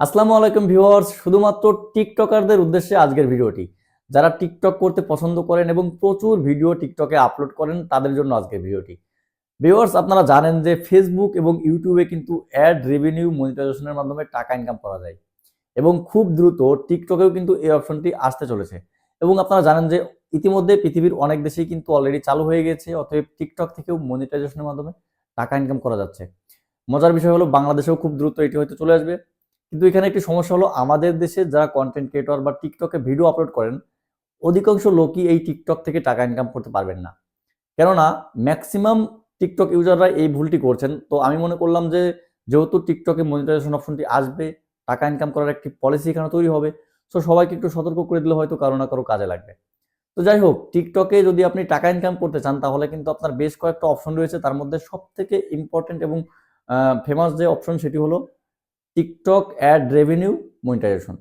আসসালামু আলাইকুম ভিউয়ার্স, শুধুমাত্র টিকটকারদের উদ্দেশ্যে আজকের ভিডিওটি। যারা টিকটক করতে পছন্দ করেন এবং প্রচুর ভিডিও টিকটকে আপলোড করেন তাদের জন্য আজকের ভিডিওটি। ভিউয়ার্স, আপনারা জানেন যে ফেসবুক এবং ইউটিউবে কিন্তু অ্যাড রেভিনিউ মনিটাইজেশনের মাধ্যমে টাকা ইনকাম করা যায় এবং খুব দ্রুত টিকটকেও কিন্তু এই অপশনটি আসতে চলেছে। এবং আপনারা জানেন যে ইতিমধ্যে পৃথিবীর অনেক দেশেই কিন্তু অলরেডি চালু হয়ে গেছে, অতএব টিকটক থেকেও মনিটাইজেশনের মাধ্যমে টাকা ইনকাম করা যাচ্ছে। মজার বিষয় হলো বাংলাদেশেও খুব দ্রুত এটি হয়তো চলে আসবে। কিন্তু এখানে একটি সমস্যা হলো, আমাদের দেশে যারা কন্টেন্ট ক্রিয়েটর বা টিকটকে ভিডিও আপলোড করেন, অধিকাংশ লোকই এই টিকটক থেকে টাকা ইনকাম করতে পারবেন না। কেননা ম্যাক্সিমাম টিকটক ইউজাররা এই ভুলটি করছেন। তো আমি মনে করলাম যে যেহেতু টিকটকে মনিটাইজেশন অপশনটি আসবে, টাকা ইনকাম করার একটি পলিসি এখানে তৈরি হবে। সো সবাইকে একটু সতর্ক করে দিলে হয়তো কারো না কারো কাজে লাগবে। তো যাই হোক, টিকটকে যদি আপনি টাকা ইনকাম করতে চান তাহলে কিন্তু আপনার বেশ কয়েকটা অপশন রয়েছে। তার মধ্যে সবথেকে ইম্পর্টেন্ট এবং ফেমাস যে অপশন সেটি হলো টিকটক অ্যাড রেভিনিউ মনিটাইজেশন।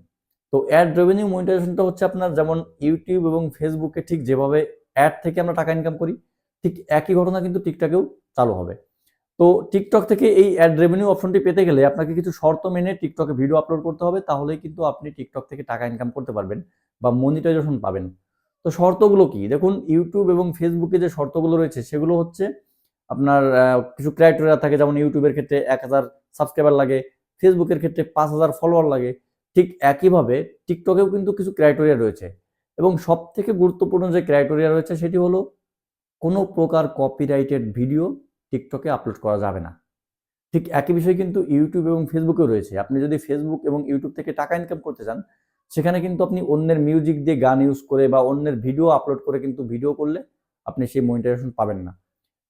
তো অ্যাড রেভিনিউ মনিটাইজেশনটা হচ্ছে আপনার যেমন ইউটিউব এবং ফেসবুকে ঠিক যেভাবে অ্যাড থেকে আমরা টাকা ইনকাম করি, ঠিক একই ঘটনা কিন্তু টিকটকেও চালু হবে। তো টিকটক থেকে এই অ্যাড রেভিনিউ অপশনটি পেতে গেলে আপনাকে কিছু শর্ত মেনে টিকটকে ভিডিও আপলোড করতে হবে, তাহলেই কিন্তু আপনি টিকটক থেকে টাকা ইনকাম করতে পারবেন বা মনিটাইজেশন পাবেন। তো শর্তগুলো কি? দেখুন, ইউটিউব এবং ফেসবুকে যে শর্তগুলো রয়েছে সেগুলো হচ্ছে আপনার কিছু ক্রাইটেরিয়া থাকে, যেমন ইউটিউবের ক্ষেত্রে ১,০০০ সাবস্ক্রাইবার লাগে, ফেসবুকের ক্ষেত্রে ৫,০০০ ফলোয়ার লাগে। ঠিক একইভাবে টিকটকেও কিন্তু কিছু ক্রাইটেরিয়া রয়েছে এবং সবথেকে গুরুত্বপূর্ণ যে ক্রাইটেরিয়া রয়েছে সেটি হলো কোনো প্রকার কপিরাইটেড ভিডিও টিকটকে আপলোড করা যাবে না। ঠিক একই বিষয় কিন্তু ইউটিউব এবং ফেসবুকেও রয়েছে। আপনি যদি ফেসবুক এবং ইউটিউব থেকে টাকা ইনকাম করতে চান, সেখানে কিন্তু আপনি অন্যের মিউজিক দিয়ে গান ইউজ করে বা অন্যের ভিডিও আপলোড করে কিন্তু ভিডিও করলে আপনি সেই মনিটাইজেশন পাবেন না।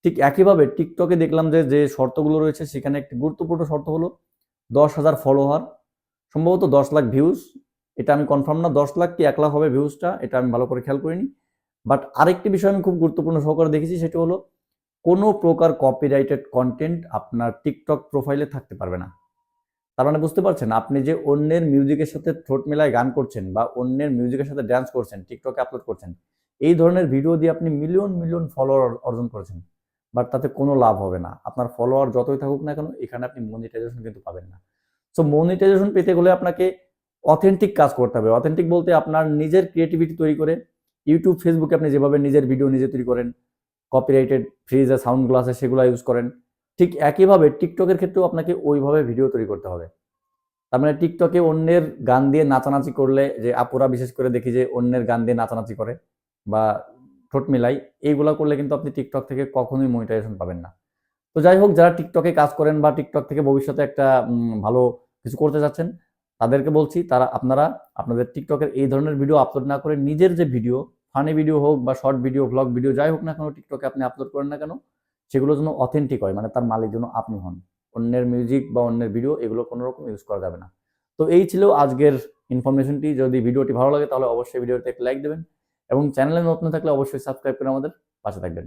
ঠিক একইভাবে টিকটকে দেখলাম যে শর্তগুলো রয়েছে সেখানে একটি গুরুত্বপূর্ণ শর্ত হলো ১০,০০০ ফলোয়ার, সম্ভবত ১০,০০,০০০ ভিউজ। এটা আমি কনফার্ম না ১০,০০,০০০ কি ১,০০,০০০ হবে ভিউজটা, এটা আমি ভালো করে খেয়াল করিনি। বাট আরেকটি বিষয় আমি খুব গুরুত্বপূর্ণ সহকারে দেখেছি, সেটি হলো কোনো প্রকার কপিরাইটেড কনটেন্ট আপনার টিকটক প্রোফাইলে থাকতে পারবে না। তার মানে বুঝতে পারছেন, আপনি যে অন্যের মিউজিকের সাথে ঠোঁট মেলায় গান করছেন বা অন্যের মিউজিকের সাথে ড্যান্স করছেন, টিকটকে আপলোড করছেন, এই ধরনের ভিডিও দিয়ে আপনি মিলিয়ন মিলিয়ন ফলোয়ার অর্জন করেছেন, বাট তাতে কোনো লাভ হবে না। আপনার ফলোয়ার যতই থাকুক না কেন, এখানে আপনি মনিটাইজেশন কিন্তু পাবেন না। সো মনিটাইজেশন পেতে হলে আপনাকে অথেন্টিক কাজ করতে হবে। অথেন্টিক বলতে আপনার নিজের ক্রিয়েটিভিটি তৈরি করে ইউটিউব, ফেসবুকে আপনি যেভাবে নিজের ভিডিও নিজে তৈরি করেন, কপিরাইটেড ফ্রি যে সাউন্ডগুলো আছে সেগুলো ইউজ করেন, ঠিক একইভাবে টিকটকের ক্ষেত্রেও আপনাকে ওইভাবে ভিডিও তৈরি করতে হবে। তার মানে টিকটকে অন্যের গান দিয়ে নাচানাচি করলে, যে আপুরা বিশেষ করে দেখি যে অন্যের গান দিয়ে নাচানাচি করে বা ঠোঁট মিলাই, এইগুলা করলে কিন্তু আপনি টিকটক থেকে কখনোই মনিটাইজেশন পাবেন না। তো যাই হোক, যারা টিকটকে কাজ করেন বা টিকটক থেকে ভবিষ্যতে একটা ভালো কিছু করতে যাচ্ছেন, তাদেরকে বলছি আপনারা আপনাদের টিকটকের এই ধরনের ভিডিও আপলোড না করে নিজের যে ভিডিও, ফানি ভিডিও হোক বা শর্ট ভিডিও, ভ্লগ ভিডিও যাই হোক না কেন, টিকটকে আপনি আপলোড করেন না কেন, সেগুলো যেন অথেন্টিক হয়, মানে তার মালিক যেন আপনি হন। অন্যের মিউজিক বা অন্যের ভিডিও এগুলো কোনো রকম ইউজ করা যাবে না। তো এই ছিল আজকের ইনফরমেশনটি। যদি ভিডিওটি ভালো লাগে তাহলে অবশ্যই ভিডিওতে একটা লাইক দেবেন এবং চ্যানেলে নতুন থাকলে অবশ্যই সাবস্ক্রাইব করে আমাদের পাশে থাকবেন।